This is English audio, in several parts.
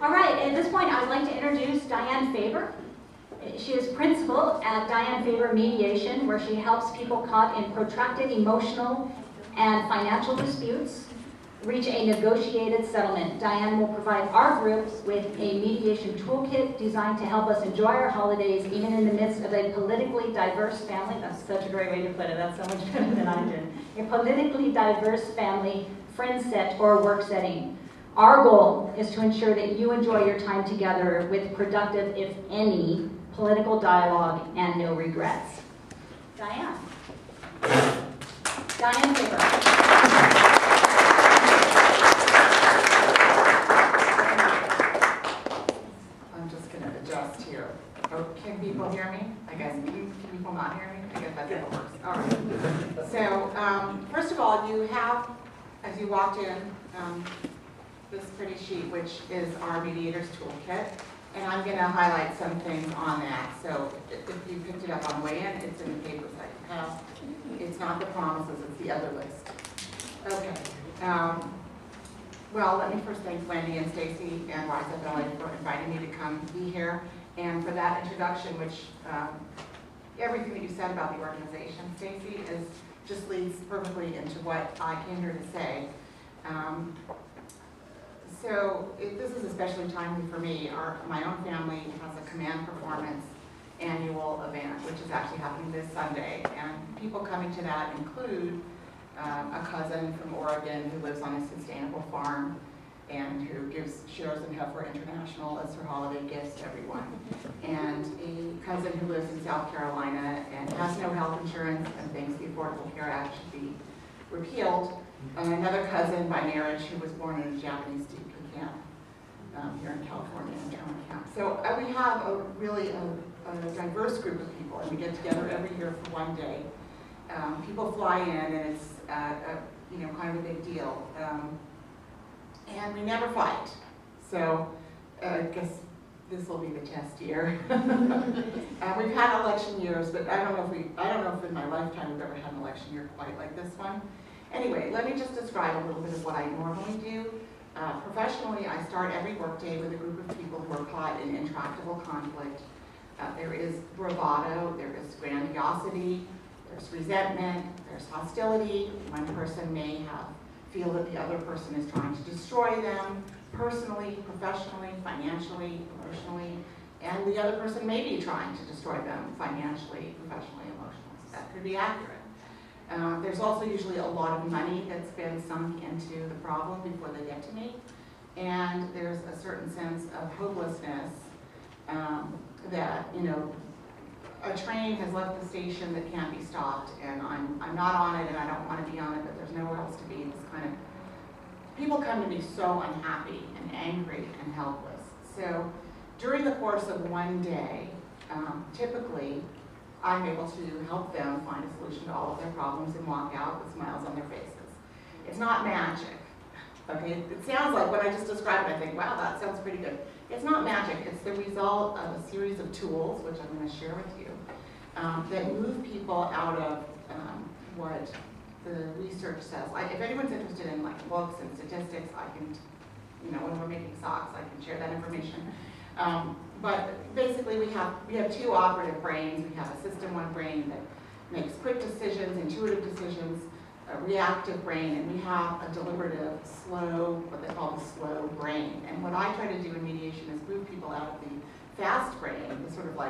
All right, at this point, I'd like to introduce Diane Faber. She is principal at Diane Faber Mediation, where she helps people caught in protracted emotional and financial disputes reach a negotiated settlement. Diane will provide our groups with a mediation toolkit designed to help us enjoy our holidays, even in the midst of a politically diverse family. That's such a great way to put it. That's so much better than I did. A politically diverse family, friend set, or work setting. Our goal is to ensure that you enjoy your time together with productive, if any, political dialogue and no regrets. Diane. Diane Faber. Adjust here. Oh, can people hear me? I guess, can people not hear me? I guess that's how it works. All right. So, first of all, you have, as you walked in, this pretty sheet, which is our Mediator's Toolkit. And I'm going to highlight some things on that. So, if you picked it up on the way in, it's in the papers I have. It's not the promises, it's the other list. Okay. Well, let me first thank Wendy and Stacy and RiseUp LA for inviting me to come be here, and for that introduction, which everything that you said about the organization, Stacy, just leads perfectly into what I came here to say. This is especially timely for me. My own family has a command performance annual event, which is actually happening this Sunday, and people coming to that include a cousin from Oregon who lives on a sustainable farm and who shares in Heifer International as her holiday gifts to everyone. And a cousin who lives in South Carolina and has no health insurance and thinks the Affordable Care Act should be repealed. And another cousin by marriage who was born in a Japanese teepee camp here in California, in Trauma Camp. So we have a diverse group of people, and we get together every year for one day. People fly in, and it's kind of a big deal. And we never fight. So I guess this will be the test year. We've had election years, but I don't know if in my lifetime we've ever had an election year quite like this one. Anyway, let me just describe a little bit of what I normally do. Professionally, I start every workday with a group of people who are caught in intractable conflict. There is bravado, there is grandiosity, there's resentment, there's hostility. One person may feel that the other person is trying to destroy them personally, professionally, financially, emotionally, and the other person may be trying to destroy them financially, professionally, emotionally. So that could be accurate. There's also usually a lot of money that's been sunk into the problem before they get to me, and there's a certain sense of hopelessness that, a train has left the station that can't be stopped, and I'm not on it, and I don't want to be on it, but there's nowhere else to be. This kind of people come to me so unhappy and angry and helpless. So during the course of one day, typically I'm able to help them find a solution to all of their problems and walk out with smiles on their faces. It's not magic. Okay, it sounds like when I just described it, I think, wow, that sounds pretty good. It's not magic. It's the result of a series of tools, which I'm going to share with you, that move people out of what the research says. If anyone's interested in books and statistics, I can, when we're making socks, I can share that information. But basically, we have two operative brains. We have a system one brain that makes quick decisions, intuitive decisions, a reactive brain, and we have a deliberative, slow, what they call the slow brain. And what I try to do in mediation is move people out of the fast brain, the sort of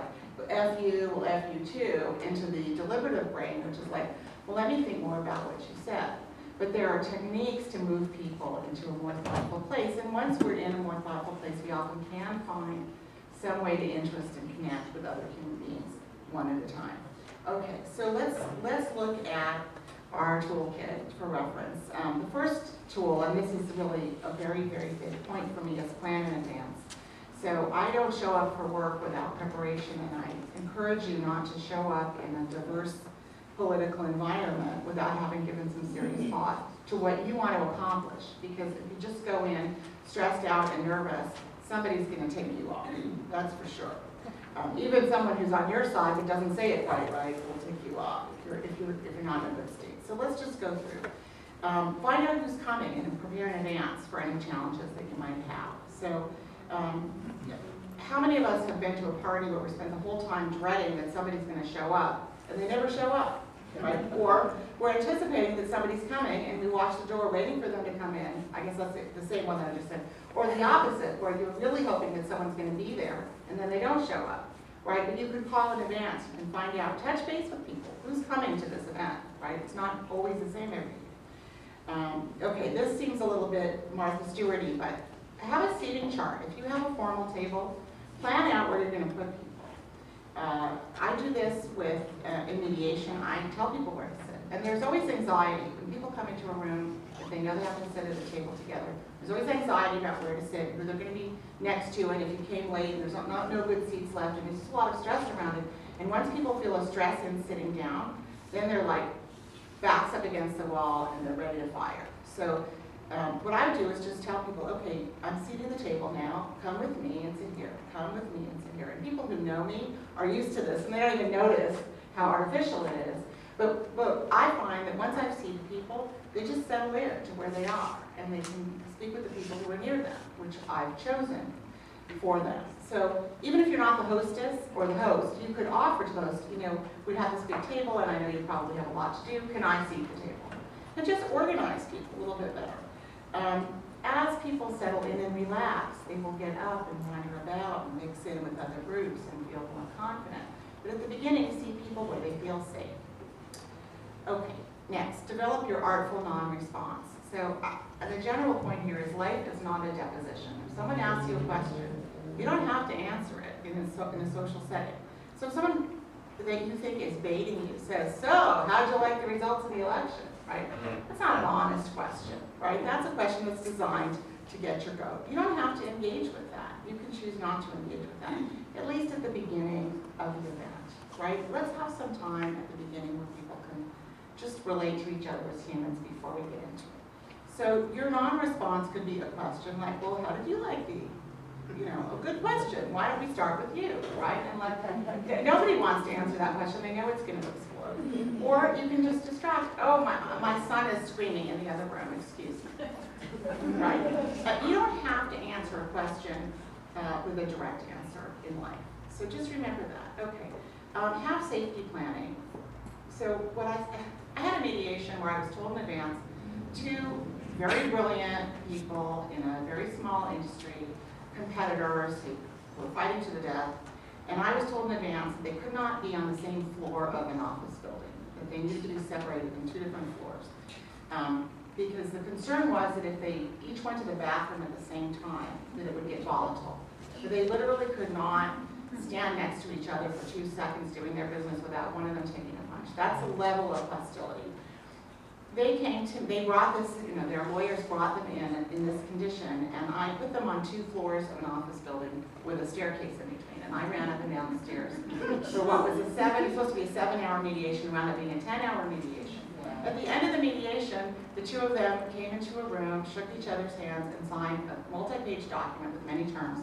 F you, well, F you too, into the deliberative brain, which is well, let me think more about what you said. But there are techniques to move people into a more thoughtful place, and once we're in a more thoughtful place, we often can find some way to interest and connect with other human beings one at a time. Okay, so let's look at our toolkit for reference. The first tool, and this is really a very, very big point for me, is plan in advance. So I don't show up for work without preparation, and I encourage you not to show up in a diverse political environment without having given some serious thought to what you want to accomplish. Because if you just go in stressed out and nervous, somebody's going to take you off. That's for sure. Even someone who's on your side but doesn't say it quite right will take you off if you're not in a good state. So let's just go through. Find out who's coming and prepare in advance for any challenges that you might have. So How many of us have been to a party where we spend the whole time dreading that somebody's going to show up, and they never show up, right? Or we're anticipating that somebody's coming, and we watch the door waiting for them to come in. I guess that's the same one that I just said. Or the opposite, where you're really hoping that someone's going to be there, and then they don't show up, right? But you could call in advance and find out, touch base with people. Who's coming to this event, right? It's not always the same every year. Okay, this seems a little bit Martha Stewart-y, but have a seating chart. If you have a formal table, plan out where you're going to put people. I do this with in mediation. I tell people where to sit. And there's always anxiety. When people come into a room, if they know they have to sit at a table together, there's always anxiety about where to sit, who they're going to be next to, and if you came late, there's no good seats left, and there's just a lot of stress around it. And once people feel a stress in sitting down, then they're like backs up against the wall and they're ready to fire. So what I do is just tell people, okay, I'm seating the table now, come with me and sit here, come with me and sit here. And people who know me are used to this, and they don't even notice how artificial it is. But I find that once I've seated people, they just settle in to where they are, and they can speak with the people who are near them, which I've chosen for them. So even if you're not the hostess or the host, you could offer to the host, you know, we have this big table, and I know you probably have a lot to do, can I seat the table? And just organize people a little bit better. As people settle in and relax, they will get up and wander about and mix in with other groups and feel more confident. But at the beginning, see people where they feel safe. Okay, next, develop your artful non-response. So the general point here is life is not a deposition. If someone asks you a question, you don't have to answer it in a social setting. So if someone that you think is baiting you says, so, how did you like the results of the election? Right? That's not an honest question, right? That's a question that's designed to get your goat. You don't have to engage with that. You can choose not to engage with that, at least at the beginning of the event, right? Let's have some time at the beginning where people can just relate to each other as humans before we get into it. So your non-response could be a question like, well, how did you like the, you know, a good question. Why don't we start with you, right? And like, nobody wants to answer that question. They know it's going to explode. Or you can just distract. Oh, my son is screaming in the other room. Excuse me. Right? You don't have to answer a question with a direct answer in life. So just remember that. Okay. Have safety planning. So what I had a mediation where I was told in advance, two very brilliant people in a very small industry, competitors who were fighting to the death, and I was told in advance that they could not be on the same floor of an office building, that they needed to be separated in 2 different floors. Because the concern was that if they each went to the bathroom at the same time, that it would get volatile. So they literally could not stand next to each other for 2 seconds doing their business without one of them taking a punch. That's the level of hostility. They brought this, you know, their lawyers brought them in this condition, and I put them on 2 floors of an office building with a staircase in between, and I ran up and down the stairs. So what was it's supposed to be a 7-hour mediation, wound up being a 10-hour mediation. At the end of the mediation, the 2 of them came into a room, shook each other's hands, and signed a multi-page document with many terms,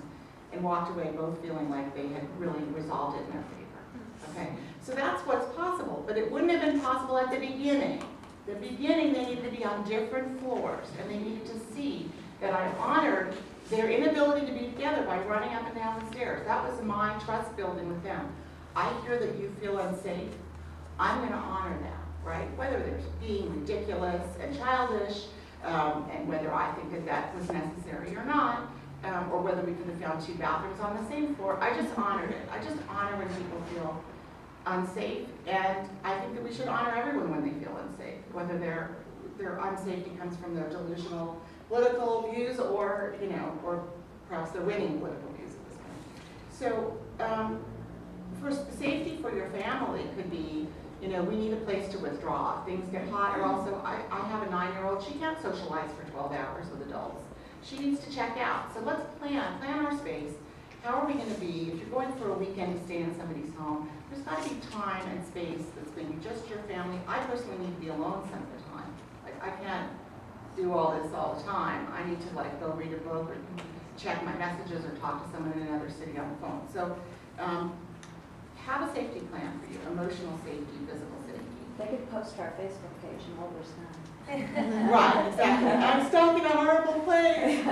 and walked away both feeling like they had really resolved it in their favor. Okay, so that's what's possible, but it wouldn't have been possible at the beginning. The beginning, they needed to be on different floors, and they needed to see that I honored their inability to be together by running up and down the stairs. That was my trust building with them. I hear that you feel unsafe. I'm going to honor that, right? Whether they're being ridiculous and childish, and whether I think that that was necessary or not, or whether we could have found 2 bathrooms on the same floor. I just honored it. I just honor when people feel unsafe, and I think that we should honor everyone when they feel unsafe, whether their unsafety comes from their delusional political views or, you know, or perhaps their winning political views at this point. So for safety for your family could be, you know, we need a place to withdraw. If things get hot, or also I have a 9-year-old, she can't socialize for 12 hours with adults. She needs to check out. So let's plan our space. How are we going to be, if you're going for a weekend to stay in somebody's home, there's got to be time and space that's going to be just your family. I personally need to be alone some of the time. Like, I can't do all this all the time. I need to like go read a book or check my messages or talk to someone in another city on the phone. So have a safety plan for you, emotional safety, physical safety. They could post our Facebook page and all this now. Right, exactly. I'm stuck in a horrible place.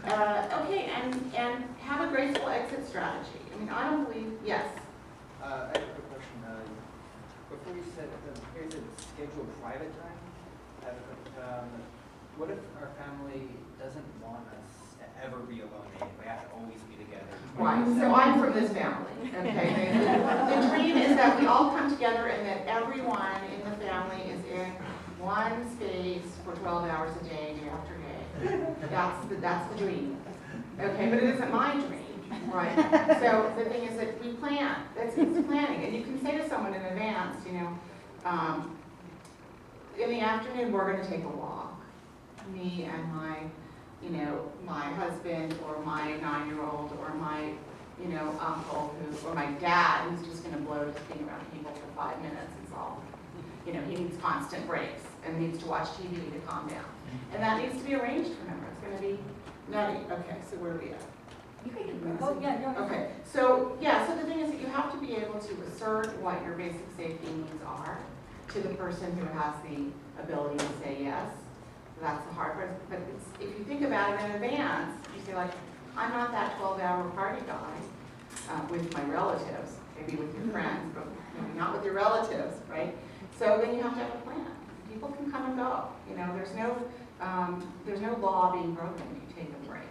Okay, and have a graceful exit strategy. I mean, I don't believe, yes. I have a quick question. Before you said, here's a scheduled private time. What if our family doesn't want us to ever be alone? We have to always be together. Right, so I'm from this family, okay? The dream is that we all come together and that everyone in the family is in one space for 12 hours a day, day after day. That's the dream. Okay, but it isn't my dream, right? So the thing is that we plan. It's planning. And you can say to someone in advance, you know, in the afternoon we're going to take a walk. Me and my, you know, my husband or my 9-year-old or my, you know, uncle who, or my dad who's just going to blow just being around people for 5 minutes is all. You know, he needs constant breaks and needs to watch TV to calm down. And that needs to be arranged, remember. It's going to be nutty. Okay, so where are we at? You can keep going. Oh, yeah, no. Okay, so yeah, so the thing is that you have to be able to assert what your basic safety needs are to the person who has the ability to say yes. That's the hard part. But if you think about it in advance, you say like, I'm not that 12-hour party guy with my relatives, maybe with your friends, but maybe not with your relatives, right? So then you have to have a plan. People can come and go. You know, there's no law being broken if you take a break.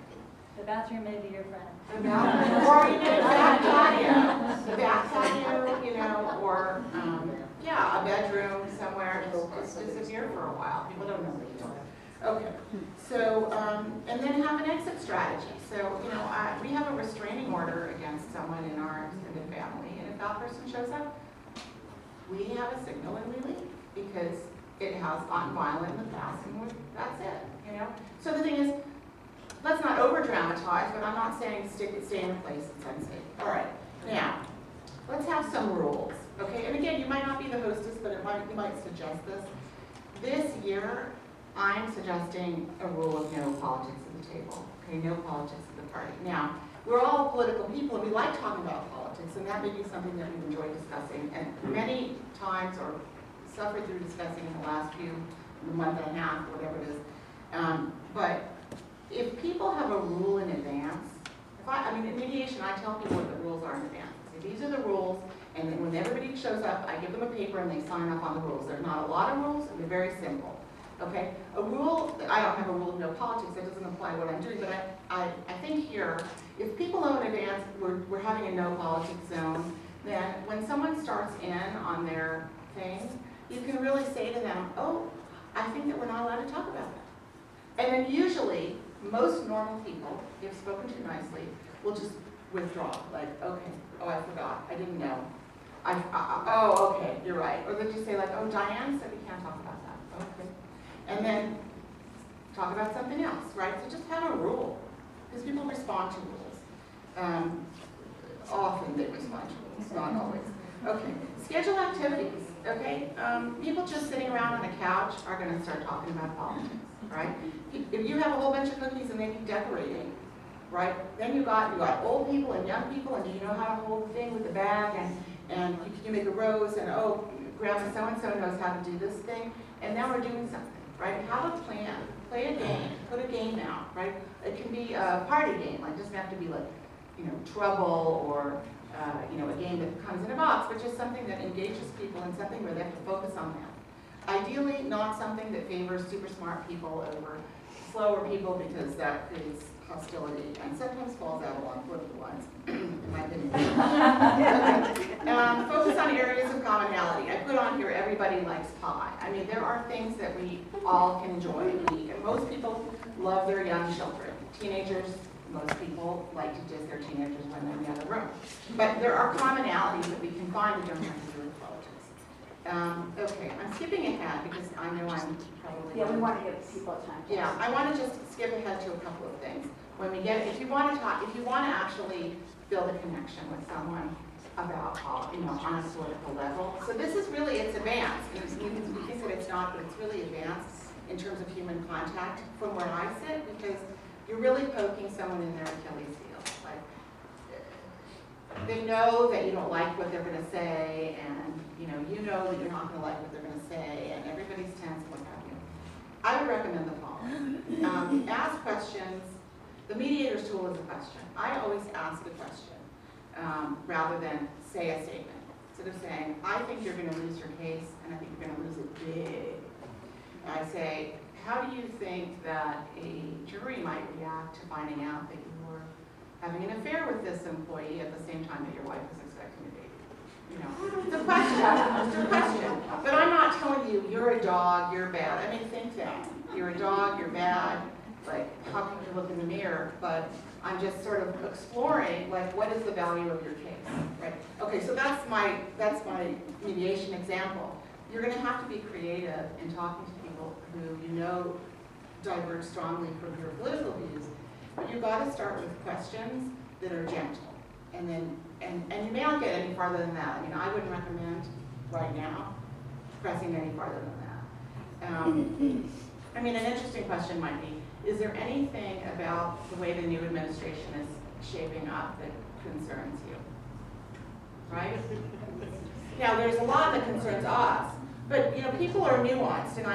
The bathroom may be your friend. The bathroom, or you know, the back patio, you know, or yeah, a bedroom somewhere. Just disappear for a while. People don't know what you're doing. Okay, so and then have an exit strategy. So you know, we have a restraining order against someone in our extended family, and if that person shows up, we have a signal and we leave because it has gotten violent in the past, and that's it. You know. So the thing is, let's not over dramatize, but I'm not saying stay in a place that's unsafe. All right, now let's have some rules. Okay, and again, you might not be the hostess, but you might suggest this. This year, I'm suggesting a rule of no politics at the table. Okay, no politics at the party. Now, we're all political people, and we like talking about politics, and that may be something that we've enjoyed discussing, and many times, or suffered through discussing in the last month and a half, whatever it is. But if people have a rule in advance, I mean, in mediation, I tell people what the rules are in advance. I say, these are the rules, and then when everybody shows up, I give them a paper and they sign up on the rules. There's not a lot of rules, and they're very simple. Okay? A rule, I don't have a rule of no politics, that doesn't apply to what I'm doing, but I think here, if people know in advance we're having a no politics zone, then when someone starts in on their thing, you can really say to them, oh, I think that we're not allowed to talk about that. And then usually, most normal people, if spoken to nicely, will just withdraw, like, okay, oh, I forgot, I didn't know. Oh, okay, you're right. Or they'll just say like, oh, Diane said we can't talk about that. Okay. And then talk about something else, right? So just have a rule, because people respond to rules. Often they respond to rules, not always. Okay, schedule activities, okay? People just sitting around on a couch are gonna start talking about politics, right? If you have a whole bunch of cookies and they need decorating, right? Then you got old people and young people, and do you know how to hold the thing with the bag, and you make a rose, and oh, grandma so-and-so knows how to do this thing, and now we're doing something, right? Have a plan, play a game, put a game out, right? It can be a party game, like it doesn't have to be like, you know, Trouble or, you know, a game that comes in a box, but just something that engages people and something where they have to focus on that. Ideally, not something that favors super smart people over slower people, because that is hostility and sometimes falls out along political lines, in my opinion. Okay. Focus on areas of commonality. I put on here, everybody likes pie. I mean, there are things that we all can enjoy and eat. And most people love their young children. Teenagers, most people like to diss their teenagers when they're in the other room. But there are commonalities that we can find that don't have to do with politics. Okay, I'm skipping ahead because I know I'm probably... Yeah, we want to give people time. Yeah, I want to just skip ahead to a couple of things. When we get, if you want to actually build a connection with someone about, you know, on a political level. So this is really, it's advanced. We think that it's not, but it's really advanced in terms of human contact from where I sit, because you're really poking someone in their Achilles heel. Like, they know that you don't like what they're going to say, and you know that you're not going to like what they're going to say, and everybody's tense and what have you. I would recommend the following. Ask questions The mediator's tool is a question. I always ask a question rather than say a statement. Instead of saying, I think you're going to lose your case, and I think you're going to lose it big. I say, how do you think that a jury might react to finding out that you were having an affair with this employee at the same time that your wife was expecting a baby? You know, it's a question. It's a question. But I'm not telling you, you're a dog, you're bad. I mean, think that. You're a dog, you're bad. Like, how can you look in the mirror? But I'm just sort of exploring, like, what is the value of your case, right? Okay, so that's my mediation example. You're going to have to be creative in talking to people who you know diverge strongly from your political views, but you've got to start with questions that are gentle, and then and you may not get any farther than that. I mean, I wouldn't recommend right now pressing any farther than that. I mean, an interesting question might be: is there anything about the way the new administration is shaping up that concerns you? Right? Now, there's a lot that concerns us, but, you know, people are nuanced, and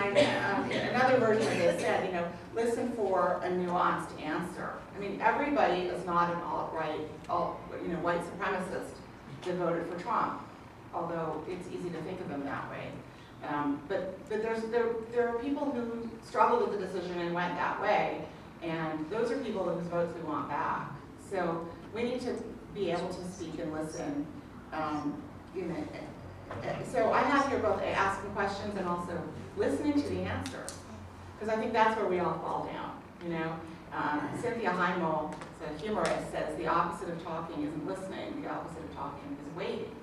another version of this said, you know, listen for a nuanced answer. I mean, everybody is not an alt-right, white supremacist that voted for Trump, although it's easy to think of them that way. But there are people who struggled with the decision and went that way, and those are people whose votes we want back. So we need to be able to speak and listen. So I have here both asking questions and also listening to the answer, because I think that's where we all fall down. You know, Cynthia Heimel, a humorist, says the opposite of talking isn't listening; the opposite of talking is waiting.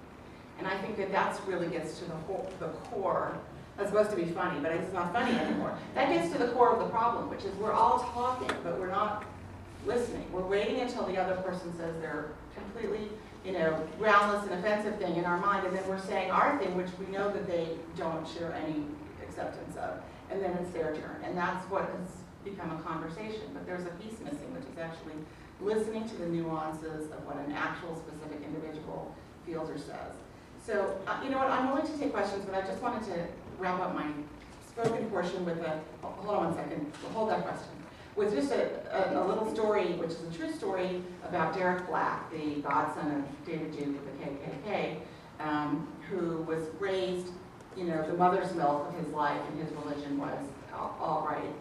And I think that that's really gets to the core. That's supposed to be funny, but it's not funny anymore. That gets to the core of the problem, which is we're all talking, but we're not listening. We're waiting until the other person says they're completely, groundless and offensive thing in our mind, and then we're saying our thing, which we know that they don't share any acceptance of, and then it's their turn. And that's what has become a conversation. But there's a piece missing, which is actually listening to the nuances of what an actual specific individual feels or says. So, you know what, I'm willing to take questions, but I just wanted to wrap up my spoken portion with hold on one second, hold that question, with just a little story, which is a true story about Derek Black, the godson of David Duke of the KKK, who was raised, the mother's milk of his life and his religion was alt-right,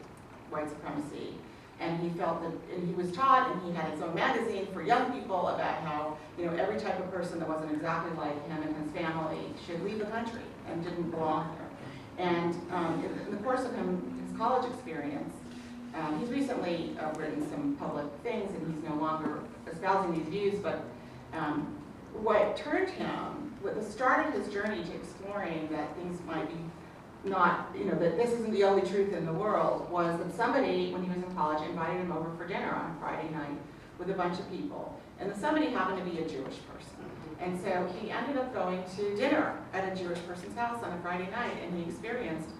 white supremacy. And he felt that, and he was taught, and he had his own magazine for young people about how, every type of person that wasn't exactly like him and his family should leave the country and didn't belong there. And in the course of his college experience, he's recently written some public things, and he's no longer espousing these views, but what turned him, what started his journey to exploring that things might be not, that this isn't the only truth in the world, was that somebody, when he was in college, invited him over for dinner on a Friday night with a bunch of people. And the somebody happened to be a Jewish person. And so he ended up going to dinner at a Jewish person's house on a Friday night, and he experienced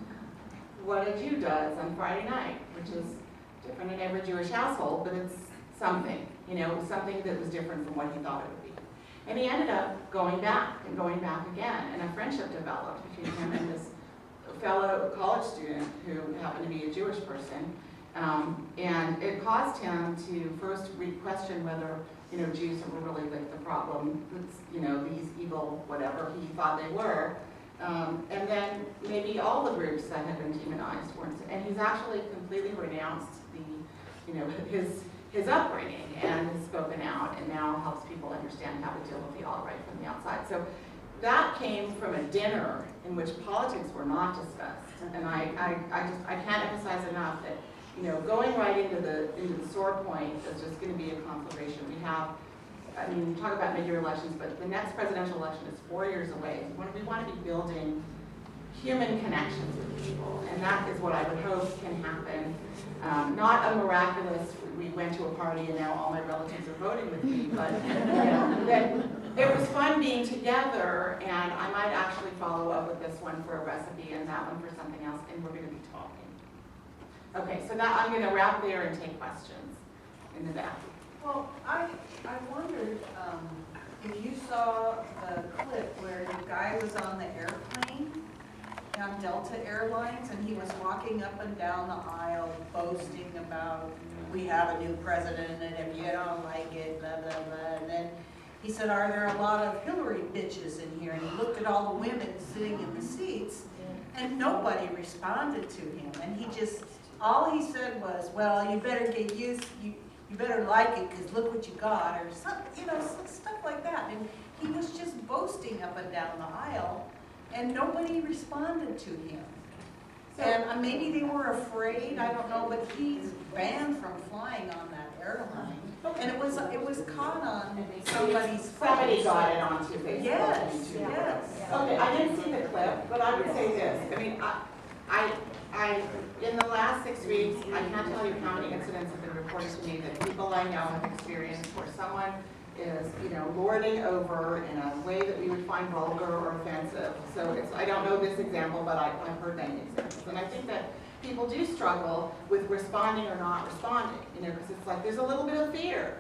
what a Jew does on Friday night, which is different in every Jewish household, but it's something, something that was different from what he thought it would be. And he ended up going back and going back again, and a friendship developed between him and this fellow college student who happened to be a Jewish person, and it caused him to first question whether Jews were really like the problem, these evil whatever he thought they were, and then maybe all the groups that had been demonized weren't. And he's actually completely renounced his upbringing and has spoken out, and now helps people understand how to deal with the alt-right from the outside. So that came from a dinner in which politics were not discussed, and I can't emphasize enough that going right into the sore point is just going to be a conflagration. We have, talk about mid-year elections, but the next presidential election is 4 years away. We want to be building human connections with people, and that is what I would hope can happen. Not a miraculous, we went to a party and now all my relatives are voting with me, but that it was fun being together, and I might actually follow up with this one for a recipe and that one for something else, and we're going to be talking. Okay, so now I'm going to wrap there and take questions in the back. Well, I wondered if you saw the clip where the guy was on the airplane on Delta Airlines, and he was walking up and down the aisle boasting about we have a new president, and if you don't like it, blah, blah, blah. And then he said, are there a lot of Hillary bitches in here? And he looked at all the women sitting in the seats, and nobody responded to him. And he just, all he said was, well, you better get used, you better like it, because look what you got, or some, some stuff like that. And he was just boasting up and down the aisle, and nobody responded to him. And maybe they were afraid, I don't know, but he's banned from flying on that airline. And it was caught on somebody's phone. Somebody got it onto Facebook. Yes, yes. Okay, I didn't see the clip, but I would say this. I mean, I in the last 6 weeks, I can't tell you how many incidents have been reported to me that people I know have experienced where someone is, lording over in a way that we would find vulgar or offensive. So I don't know this example, but I've heard many examples. And I think that people do struggle with responding or not responding, because it's like there's a little bit of fear,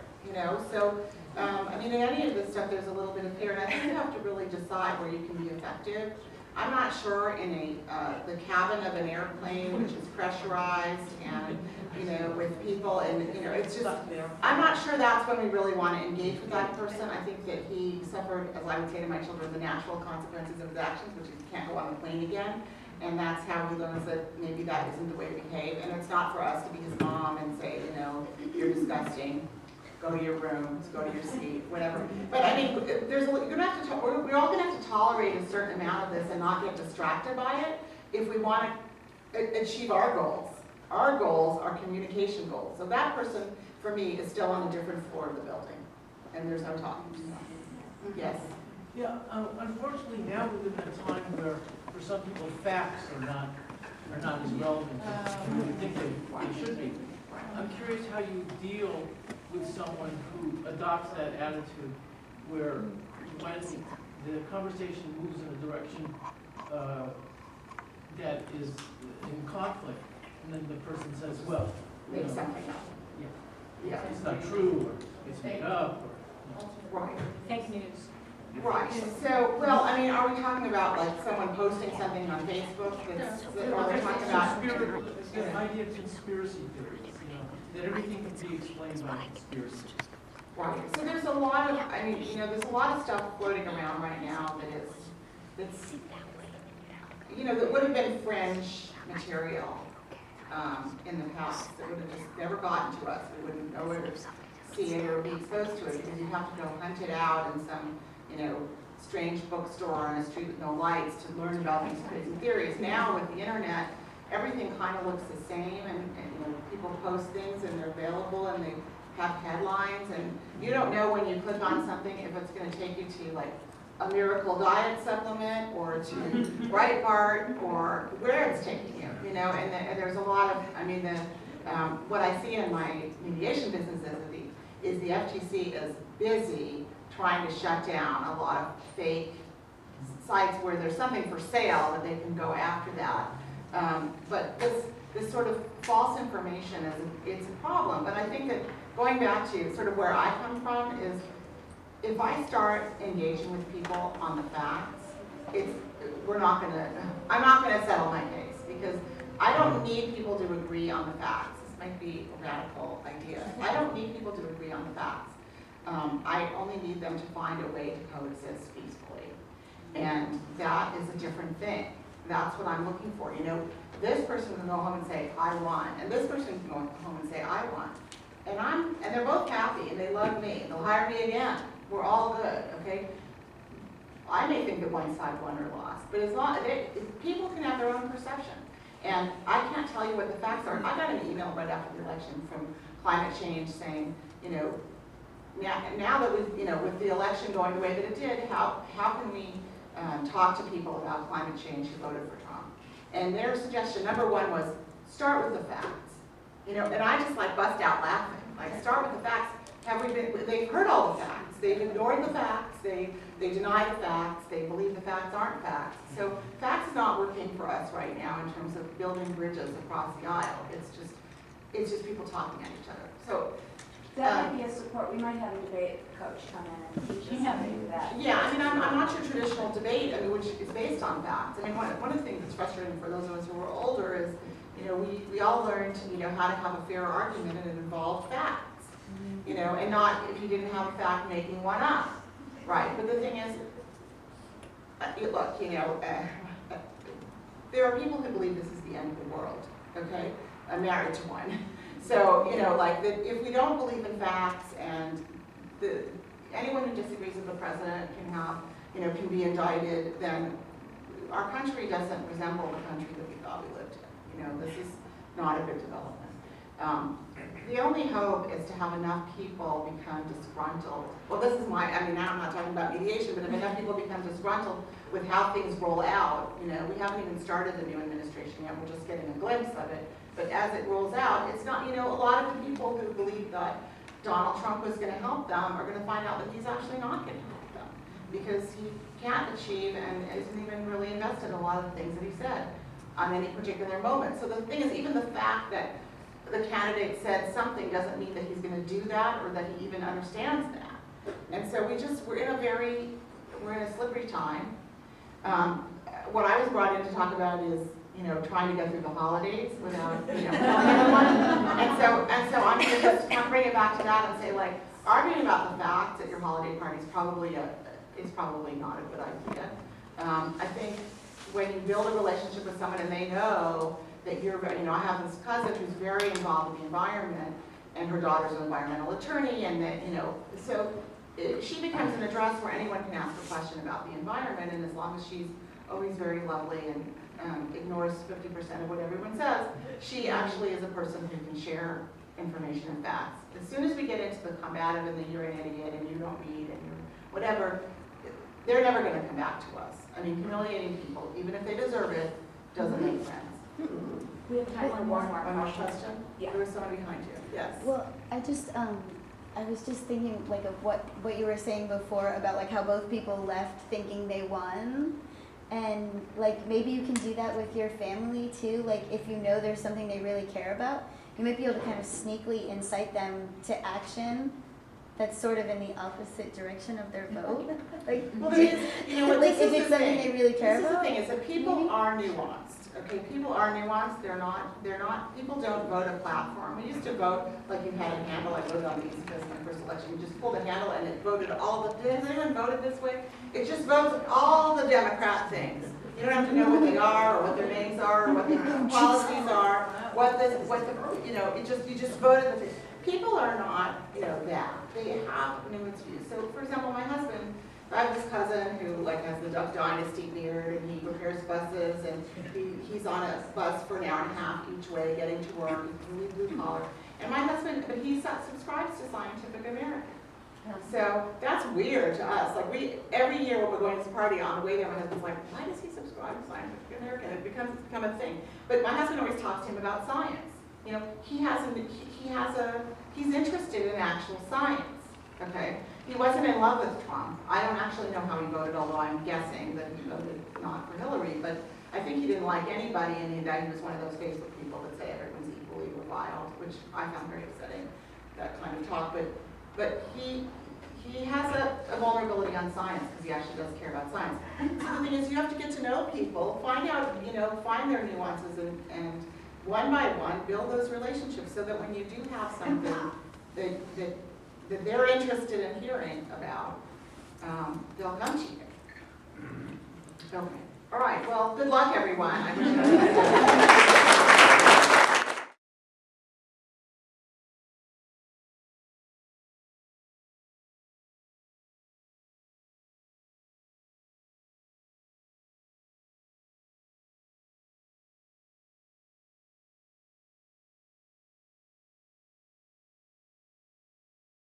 So, I mean, in any of this stuff, there's a little bit of fear, and I think you have to really decide where you can be effective. I'm not sure in the cabin of an airplane, which is pressurized and, with people, and, it's just, I'm not sure that's when we really want to engage with that person. I think that he suffered, as I would say to my children, the natural consequences of his actions, which is he can't go on the plane again. And that's how he learns that maybe that isn't the way to behave. And it's not for us to be his mom and say, you're disgusting. Go to your rooms, go to your seat, whatever. But I mean, we're all going to have to tolerate a certain amount of this and not get distracted by it if we want to achieve our goals. Our goals are communication goals. So that person, for me, is still on a different floor of the building, and there's no talking to them. Yes. Yeah, unfortunately now we live in a time where for some people facts are not as relevant as we think they should be. I'm curious how you deal with someone who adopts that attitude where when the conversation moves in a direction that is in conflict, and then the person says, well, Make something up. Yeah. it's not true, or it's made up, or Right. Fake news. Right. So, well, I mean, are we talking about like someone posting something on Facebook or we're talking about? the idea of conspiracy theories, that everything can be explained by conspiracy. Right. So there's a lot of, I mean, there's a lot of stuff floating around right now that's that would have been fringe material in the past that would have just never gotten to us. We wouldn't know where to see it or be exposed to it because you'd have to go hunt it out in some, strange bookstore on a street with no lights to learn about these crazy theories. Now with the internet, everything kind of looks the same, and people post things and they're available and they have headlines, and you don't know when you click on something if it's going to take you to like a miracle diet supplement or to Breitbart or where it's taking you, and there's a lot of, I mean, what I see in my mediation business is the FTC is busy trying to shut down a lot of fake sites where there's something for sale that they can go after that. But this sort of false information it's a problem. But I think that going back to sort of where I come from is if I start engaging with people on the facts, I'm not gonna settle my case because I don't need people to agree on the facts. This might be a radical idea. I don't need people to agree on the facts. I only need them to find a way to coexist peacefully. And that is a different thing. That's what I'm looking for. This person can go home and say, I won. And this person can go home and say, I won. And they're both happy and they love me. And they'll hire me again. We're all good, okay? I may think that one side won or lost, but people can have their own perception. And I can't tell you what the facts are. I got an email right after the election from Climate Change saying, now that with the election going the way that it did, how can we talk to people about climate change who voted for Trump? And their suggestion, number one, was start with the facts. And I just bust out laughing. Start with the facts. They've heard all the facts. They've ignored the facts. They deny the facts. They believe the facts aren't facts. So facts is not working for us right now in terms of building bridges across the aisle. It's just people talking at each other. So That might be a support, we might have a debate coach come in and teach us how to do that. Yeah, I mean, I'm not your traditional debate, I mean, which is based on facts. I mean, one of the things that's frustrating for those of us who are older is, you know, we all learned, you know, how to have a fair argument, and it involved facts. You know, and not, if you didn't have a fact, making one up. Right, but the thing is, look, you know, there are people who believe this is the end of the world, okay? I'm married to one. So, you know, like, if we don't believe in facts, and anyone who disagrees with the president can have, you know, can be indicted, then our country doesn't resemble the country that we thought we lived in. You know, this is not a good development. The only hope is to have enough people become disgruntled. Well, this is my, I mean, I'm not talking about mediation, but if enough people become disgruntled with how things roll out, you know, we haven't even started the new administration yet, we're just getting a glimpse of it. But as it rolls out, it's not, you know, a lot of the people who believe that Donald Trump was going to help them are going to find out that he's actually not going to help them, because he can't achieve and isn't even really invested in a lot of the things that he said on any particular moment. So the thing is, even the fact that the candidate said something doesn't mean that he's going to do that, or that he even understands that. And so we're in a slippery time. What I was brought in to talk about is, you know, trying to get through the holidays without, you know, telling everyone. And so I'm going to just kind of bring it back to that and say, like, arguing about the facts at your holiday party is probably not a good idea. I think when you build a relationship with someone and they know that you're, you know, I have this cousin who's very involved in the environment, and her daughter's an environmental attorney, and that, you know, so she becomes an address where anyone can ask a question about the environment, and as long as she's always very lovely and ignores 50% of what everyone says, she actually is a person who can share information and facts. As soon as we get into the combative and the you're an idiot and you don't read and you're whatever, they're never going to come back to us. I mean, humiliating people, even if they deserve it, doesn't make sense. We have time for one more One more question. question? Yeah. There was someone behind you. Yes. Well, I was just thinking like of what you were saying before about like how both people left thinking they won, and like maybe you can do that with your family too. Like if you know there's something they really care about, you might be able to kind of sneakily incite them to action that's sort of in the opposite direction of their vote. Like, Well, there is, you know what, like this if is it's the something thing. they really care This is the about. thing, is that people are nuanced. Okay, people are nuanced. They're not, people don't vote a platform. We used to vote like you had a handle. I voted on the East Coast my first election. You just pulled a handle and it voted all the, has anyone voted this way? It just votes all the Democrat things. You don't have to know what they are, or what their names are, or what their policies are, you know, you just voted the thing. People are not, you know, that. They have nuanced views. So, for example, my husband, I have this cousin who like has the Duck Dynasty beard, and he repairs buses, and he's on a bus for an hour and a half each way getting to work. He's really blue collar. And my husband, but he subscribes to Scientific American. So that's weird to us. Like every year when we're going to this party, on the way there, my husband's like, why does he subscribe to Scientific American? It's become a thing. But my husband always talks to him about science. You know, he's interested in actual science. Okay. He wasn't in love with Trump. I don't actually know how he voted, although I'm guessing that he voted not for Hillary. But I think he didn't like anybody, and that he was one of those Facebook people that say everyone's equally reviled, which I found very upsetting, that kind of talk. But he has a vulnerability on science because he actually does care about science. So the thing is, you have to get to know people, find out, you know, find their nuances, and one by one build those relationships so that when you do have something that they're interested in hearing about, they'll come to you. Okay. All right. Well, good luck, everyone. I wish